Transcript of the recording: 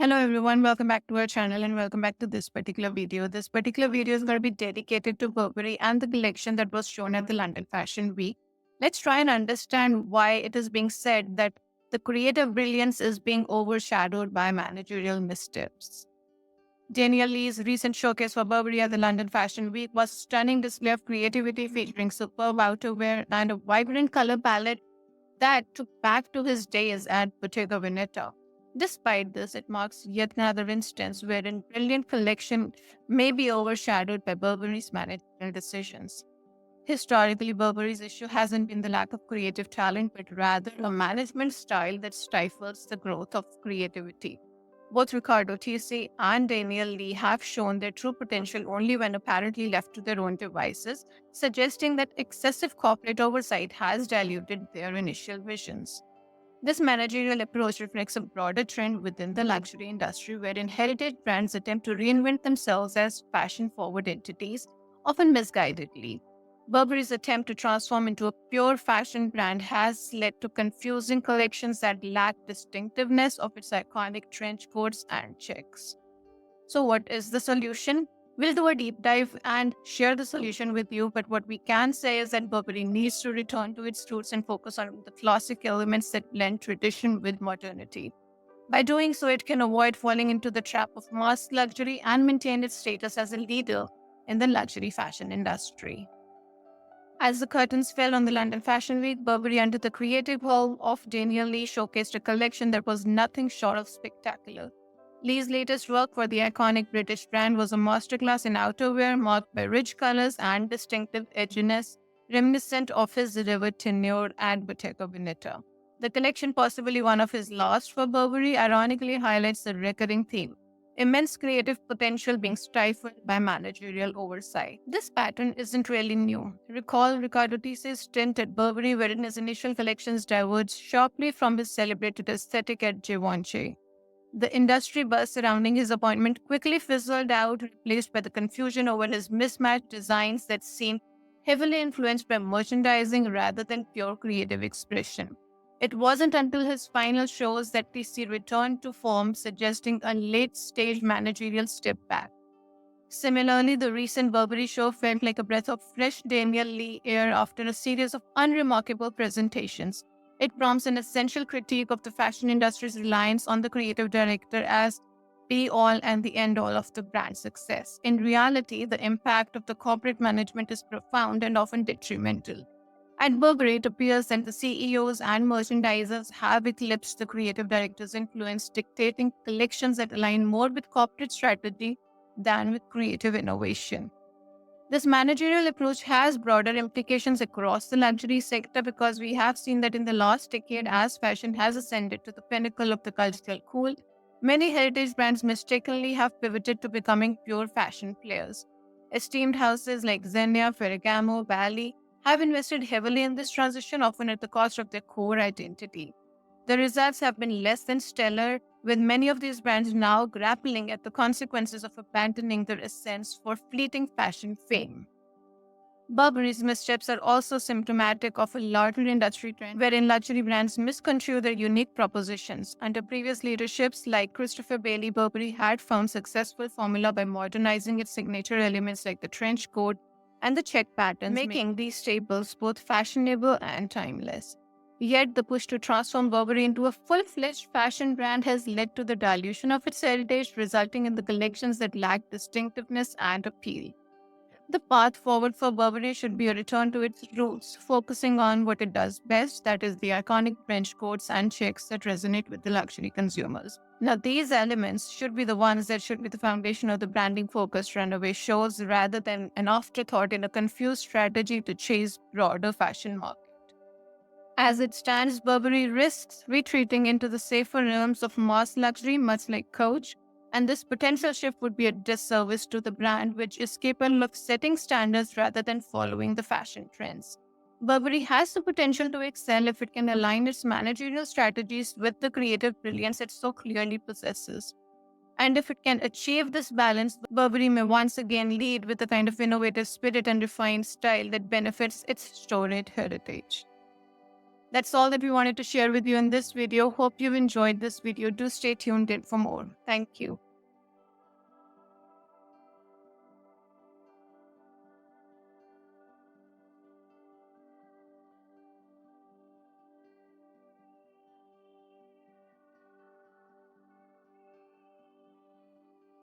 Hello everyone, welcome back to our channel and welcome back to this particular video. This particular video is going to be dedicated to Burberry and the collection that was shown at the London Fashion Week. Let's try and understand why it is being said that the creative brilliance is being overshadowed by managerial missteps. Daniel Lee's recent showcase for Burberry at the London Fashion Week was a stunning display of creativity featuring superb outerwear and a vibrant color palette that took back to his days at Bottega Veneta. Despite this, it marks yet another instance wherein brilliant collection may be overshadowed by Burberry's managerial decisions. Historically, Burberry's issue hasn't been the lack of creative talent, but rather a management style that stifles the growth of creativity. Both Riccardo Tisci and Daniel Lee have shown their true potential only when apparently left to their own devices, suggesting that excessive corporate oversight has diluted their initial visions. This managerial approach reflects a broader trend within the luxury industry wherein heritage brands attempt to reinvent themselves as fashion forward entities, often misguidedly. Burberry's attempt to transform into a pure fashion brand has led to confusing collections that lack distinctiveness of its iconic trench coats and checks. So, what is the solution? We'll do a deep dive and share the solution with you. But what we can say is that Burberry needs to return to its roots and focus on the classic elements that blend tradition with modernity. By doing so, it can avoid falling into the trap of mass luxury and maintain its status as a leader in the luxury fashion industry. As the curtains fell on the London Fashion Week, Burberry, under the creative helm of Daniel Lee, showcased a collection that was nothing short of spectacular. Lee's latest work for the iconic British brand was a masterclass in outerwear marked by rich colors and distinctive edginess, reminiscent of his river tenure at Bottega Veneta. The collection, possibly one of his last for Burberry, ironically highlights the recurring theme: immense creative potential being stifled by managerial oversight. This pattern isn't really new. Recall Riccardo Tisci's stint at Burberry, wherein his initial collections diverged sharply from his celebrated aesthetic at Givenchy. The industry buzz surrounding his appointment quickly fizzled out, replaced by the confusion over his mismatched designs that seemed heavily influenced by merchandising rather than pure creative expression. It wasn't until his final shows that TC returned to form, suggesting a late stage managerial step back. Similarly, the recent Burberry show felt like a breath of fresh Daniel Lee air after a series of unremarkable presentations. It prompts an essential critique of the fashion industry's reliance on the creative director as be all and the end all of the brand success. In reality, the impact of the corporate management is profound and often detrimental. At Burberry, it appears that the CEOs and merchandisers have eclipsed the creative director's influence, dictating collections that align more with corporate strategy than with creative innovation. This managerial approach has broader implications across the luxury sector because we have seen that in the last decade, as fashion has ascended to the pinnacle of the cultural cool, many heritage brands mistakenly have pivoted to becoming pure fashion players. Esteemed houses like Zegna, Ferragamo, Bali have invested heavily in this transition, often at the cost of their core identity. The results have been less than stellar, with many of these brands now grappling at the consequences of abandoning their essence for fleeting fashion fame. Burberry's missteps are also symptomatic of a larger industry trend wherein luxury brands misconstrue their unique propositions. Under previous leaderships like Christopher Bailey, Burberry had found successful formula by modernizing its signature elements like the trench coat and the check patterns, making these staples both fashionable and timeless. Yet, the push to transform Burberry into a full-fledged fashion brand has led to the dilution of its heritage, resulting in the collections that lack distinctiveness and appeal. The path forward for Burberry should be a return to its roots, focusing on what it does best, that is, the iconic French coats and checks that resonate with the luxury consumers. Now, these elements should be the ones that should be the foundation of the branding focused runaway shows rather than an afterthought in a confused strategy to chase broader fashion market. As it stands, Burberry risks retreating into the safer realms of mass luxury, much like Coach, and this potential shift would be a disservice to the brand, which is capable of setting standards rather than following the fashion trends. Burberry has the potential to excel if it can align its managerial strategies with the creative brilliance it so clearly possesses. And if it can achieve this balance, Burberry may once again lead with a kind of innovative spirit and refined style that benefits its storied heritage. That's all that we wanted to share with you in this video. Hope you've enjoyed this video. Do stay tuned in for more. Thank you.